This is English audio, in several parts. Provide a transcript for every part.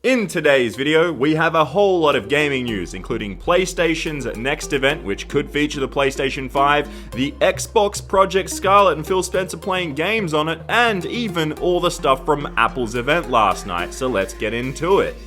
In today's video, we have a whole lot of gaming news, including PlayStation's next event, which could feature the PlayStation 5, the Xbox Project Scarlet and Phil Spencer playing games on it, and even all the stuff from Apple's event last night, so let's get into it.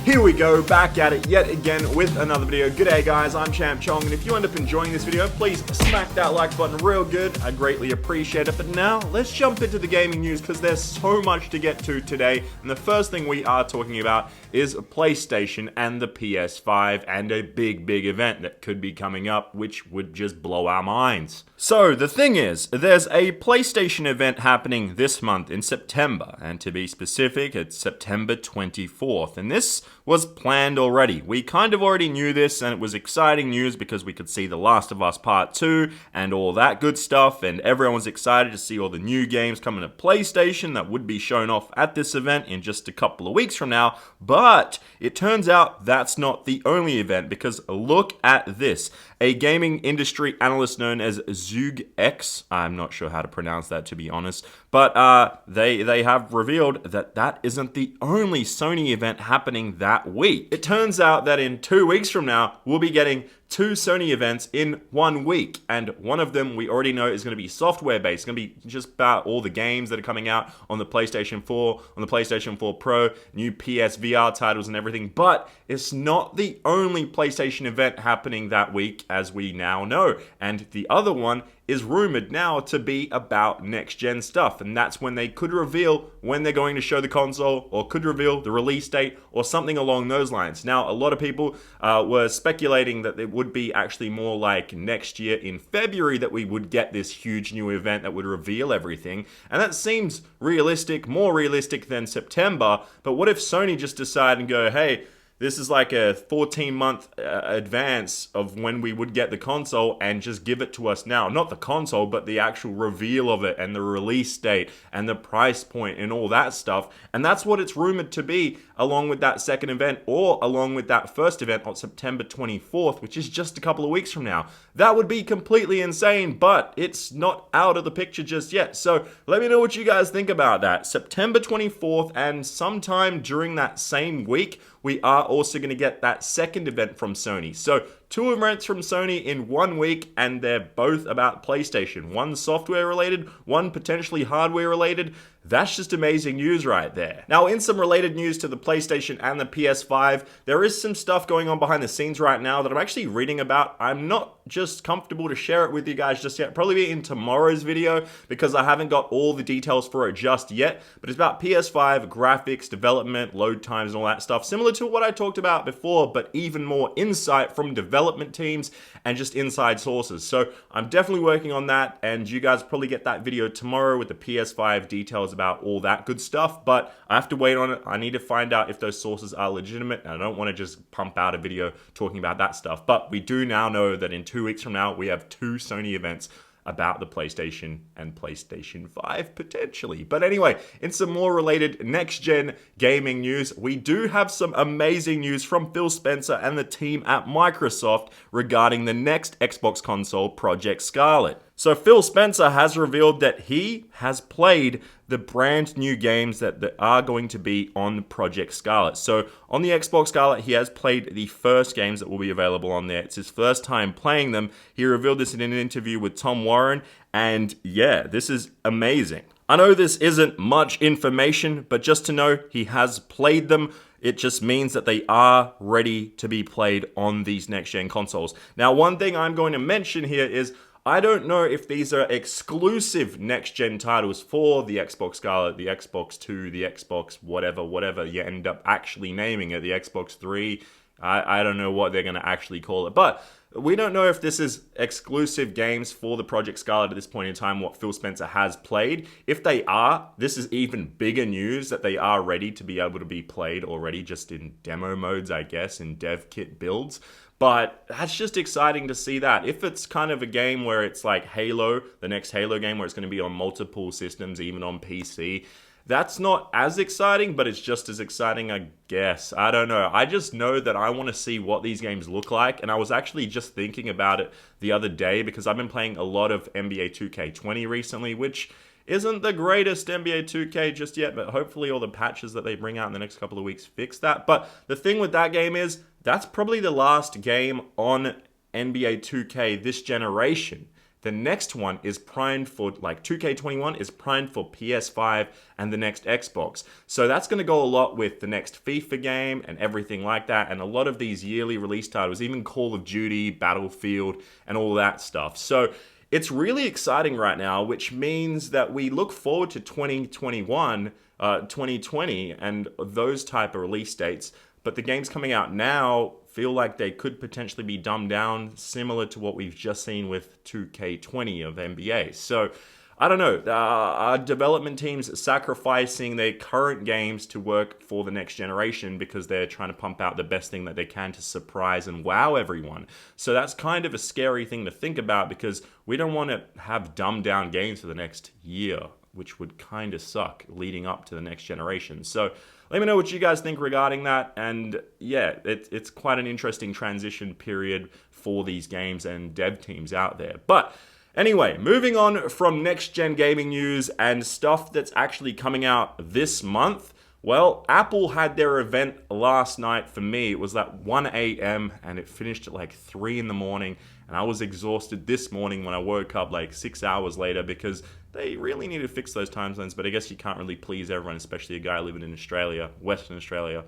Here we go, back at it yet again with another video. G'day guys, I'm Champ Chong, and if you end up enjoying this video, please smack that like button real good. I greatly appreciate it. But now, let's jump into the gaming news because there's so much to get to today. And the first thing we are talking about is PlayStation and the PS5 and a big event that could be coming up, which would just blow our minds. So the thing is, there's a PlayStation event happening this month in September, and to be specific, it's September 24th, and this was planned already. We kind of already knew this, and it was exciting news because we could see The Last of Us Part 2 and all that good stuff, and everyone was excited to see all the new games coming to PlayStation that would be shown off at this event in just a couple of weeks from now. But it turns out that's not the only event, because look at this. A gaming industry analyst known as ZugX, I'm not sure how to pronounce that to be honest, but they have revealed that that isn't the only Sony event happening that week. It turns out that in 2 weeks from now, we'll be getting 2 Sony events in 1 week, and one of them we already know is going to be software based. It's going to be just about all the games that are coming out on the PlayStation 4, on the PlayStation 4 Pro, new PS VR titles and everything, but it's not the only PlayStation event happening that week, as we now know, and the other one is rumored now to be about next-gen stuff, and that's when they could reveal when they're going to show the console, or could reveal the release date, or something along those lines. Now, a lot of people were speculating that it would be actually more like next year in February that we would get this huge new event that would reveal everything, and that seems realistic, more realistic than September. But what if Sony just decide and go, hey, this is like a 14-month advance of when we would get the console, and just give it to us now. Not the console, but the actual reveal of it and the release date and the price point and all that stuff. And that's what it's rumored to be, along with that second event, or along with that first event on September 24th, which is just a couple of weeks from now. That would be completely insane, but it's not out of the picture just yet. So let me know what you guys think about that. September 24th, and sometime during that same week, we are also going to get that second event from Sony. So 2 events from Sony in 1 week, and they're both about PlayStation. One software related, one potentially hardware related. That's just amazing news right there. Now, in some related news to the PlayStation and the PS5, there is some stuff going on behind the scenes right now that I'm actually reading about. I'm not just comfortable to share it with you guys just yet. Probably be in tomorrow's video, because I haven't got all the details for it just yet. But it's about PS5 graphics, development, load times, and all that stuff. Similar to what I talked about before, but even more insight from development teams and just inside sources. So I'm definitely working on that, and you guys probably get that video tomorrow with the PS5 details about all that good stuff. But I have to wait on it. I need to find out if those sources are legitimate, and I don't want to just pump out a video talking about that stuff. But we do now know that in 2 weeks from now, we have 2 Sony events about the PlayStation and PlayStation 5 potentially. But anyway, in some more related next-gen gaming news, we do have some amazing news from Phil Spencer and the team at Microsoft regarding the next Xbox console, Project Scarlet. So Phil Spencer has revealed that he has played the brand new games that are going to be on Project Scarlet. So on the Xbox Scarlet, he has played the first games that will be available on there. It's his first time playing them. He revealed this in an interview with Tom Warren, and yeah, this is amazing. I know this isn't much information, but just to know he has played them, it just means that they are ready to be played on these next-gen consoles. Now, one thing I'm going to mention here is I don't know if these are exclusive next-gen titles for the Xbox Scarlet, the Xbox 2, the Xbox whatever you end up actually naming it, the Xbox 3. I don't know what they're going to actually call it. But we don't know if this is exclusive games for the Project Scarlet at this point in time, what Phil Spencer has played. If they are, this is even bigger news that they are ready to be able to be played already, just in demo modes, I guess, in dev kit builds. But that's just exciting to see that. If it's kind of a game where it's like Halo, the next Halo game where it's going to be on multiple systems, even on PC, that's not as exciting, but it's just as exciting, I guess. I don't know. I just know that I want to see what these games look like, and I was actually just thinking about it the other day because I've been playing a lot of NBA 2K20 recently, which isn't the greatest NBA 2K just yet, but hopefully all the patches that they bring out in the next couple of weeks fix that. But the thing with that game is, that's probably the last game on NBA 2K this generation. The next one is primed for, like 2K21 is primed for PS5 and the next Xbox. So that's going to go a lot with the next FIFA game and everything like that. And a lot of these yearly release titles, even Call of Duty, Battlefield, and all that stuff. So it's really exciting right now, which means that we look forward to 2021, 2020, and those type of release dates. But the games coming out now feel like they could potentially be dumbed down, similar to what we've just seen with 2K20 of NBA. So, I don't know, our development teams sacrificing their current games to work for the next generation because they're trying to pump out the best thing that they can to surprise and wow everyone. So that's kind of a scary thing to think about, because we don't want to have dumbed down games for the next year, which would kind of suck leading up to the next generation. So let me know what you guys think regarding that. And yeah, it's quite an interesting transition period for these games and dev teams out there. But anyway, moving on from next-gen gaming news and stuff that's actually coming out this month. Well, Apple had their event last night. For me, it was at 1 a.m. and it finished at like 3 in the morning. And I was exhausted this morning when I woke up like 6 hours later, because they really need to fix those time zones. But I guess you can't really please everyone, especially a guy living in Australia, Western Australia.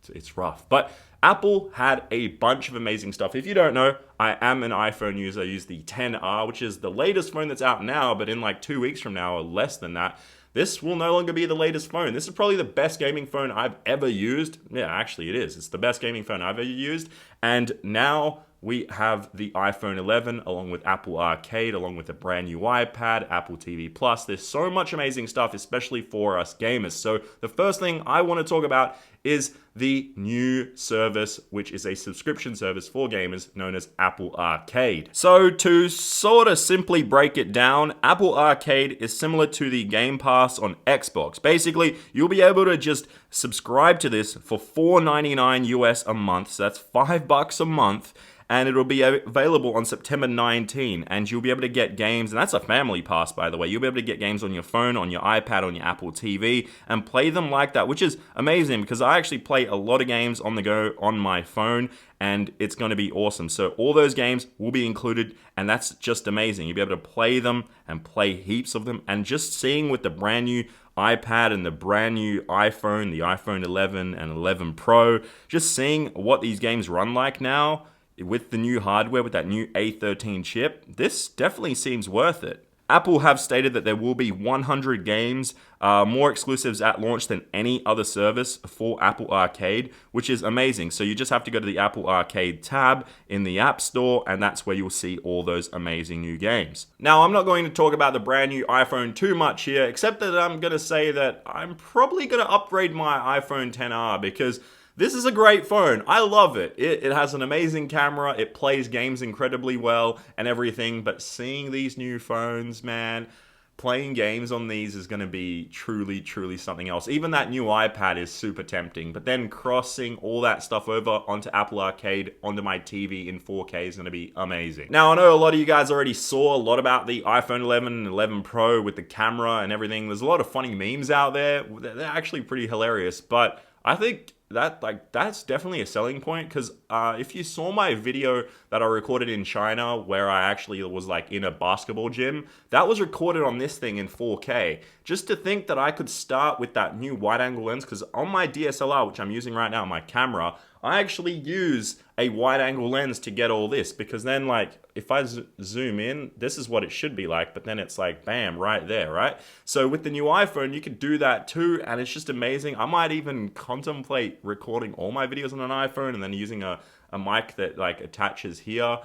It's rough. But Apple had a bunch of amazing stuff. If you don't know, I am an iPhone user. I use the XR, which is the latest phone that's out now, but in like 2 weeks from now or less than that, this will no longer be the latest phone. This is probably the best gaming phone I've ever used. Yeah, actually it is. It's the best gaming phone I've ever used. And now we have the iPhone 11 along with Apple Arcade, along with a brand new iPad, Apple TV Plus. There's so much amazing stuff, especially for us gamers. So the first thing I want to talk about is the new service, which is a subscription service for gamers known as Apple Arcade. So to sort of simply break it down, Apple Arcade is similar to the Game Pass on Xbox. Basically, you'll be able to just subscribe to this for $4.99 US a month. So that's $5 a month. And it'll be available on September 19, and you'll be able to get games, and that's a family pass, by the way. You'll be able to get games on your phone, on your iPad, on your Apple TV, and play them like that, which is amazing, because I actually play a lot of games on the go on my phone, and it's going to be awesome. So all those games will be included, and that's just amazing. You'll be able to play them and play heaps of them, and just seeing with the brand new iPad and the brand new iPhone, the iPhone 11 and 11 Pro, just seeing what these games run like now, with the new hardware, with that new A13 chip, this definitely seems worth it. Apple have stated that there will be 100 games, more exclusives at launch than any other service for Apple Arcade, which is amazing. So you just have to go to the Apple Arcade tab in the App Store, and that's where you'll see all those amazing new games. Now, I'm not going to talk about the brand new iPhone too much here, except that I'm going to say that I'm probably going to upgrade my iPhone XR, because this is a great phone. I love it. It has an amazing camera. It plays games incredibly well and everything. But seeing these new phones, man, playing games on these is going to be truly, truly something else. Even that new iPad is super tempting. But then crossing all that stuff over onto Apple Arcade, onto my TV in 4K is going to be amazing. Now, I know a lot of you guys already saw a lot about the iPhone 11 and 11 Pro with the camera and everything. There's a lot of funny memes out there. They're actually pretty hilarious. But I think that's definitely a selling point, because if you saw my video that I recorded in China where I actually was like in a basketball gym, that was recorded on this thing in 4K. Just to think that I could start with that new wide angle lens, because on my DSLR, which I'm using right now, my camera, I actually use a wide angle lens to get all this, because then like if I zoom in, this is what it should be like, but then it's like bam, right there, right? So with the new iPhone, you could do that too, and it's just amazing. I might even contemplate recording all my videos on an iPhone and then using a mic that like attaches here.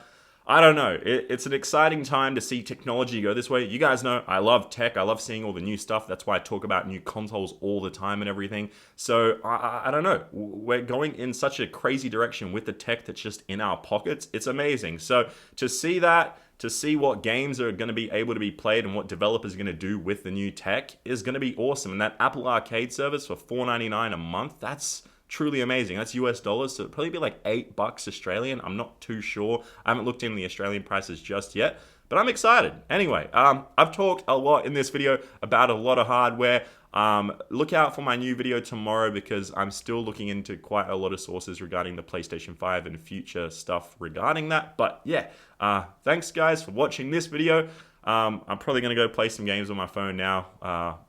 I don't know. It's an exciting time to see technology go this way. You guys know I love tech. I love seeing all the new stuff. That's why I talk about new consoles all the time and everything. So I don't know. We're going in such a crazy direction with the tech that's just in our pockets. It's amazing. So to see that, to see what games are going to be able to be played and what developers are going to do with the new tech is going to be awesome. And that Apple Arcade service for $4.99 a month, that's truly amazing. That's US dollars, so it'd probably be like $8 Australian. I'm not too sure. I haven't looked into the Australian prices just yet, But I'm excited. Anyway, I've talked a lot in this video about a lot of hardware. Look out for my new video tomorrow because I'm still looking into quite a lot of sources regarding the PlayStation 5 and future stuff regarding that. But yeah, thanks guys for watching this video. I'm probably going to go play some games on my phone now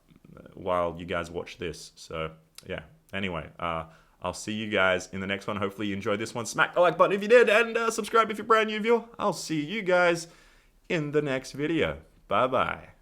while you guys watch this. So yeah, anyway, I'll see you guys in the next one. Hopefully you enjoyed this one. Smack the like button if you did, and subscribe if you're a brand new viewer. I'll see you guys in the next video. Bye-bye.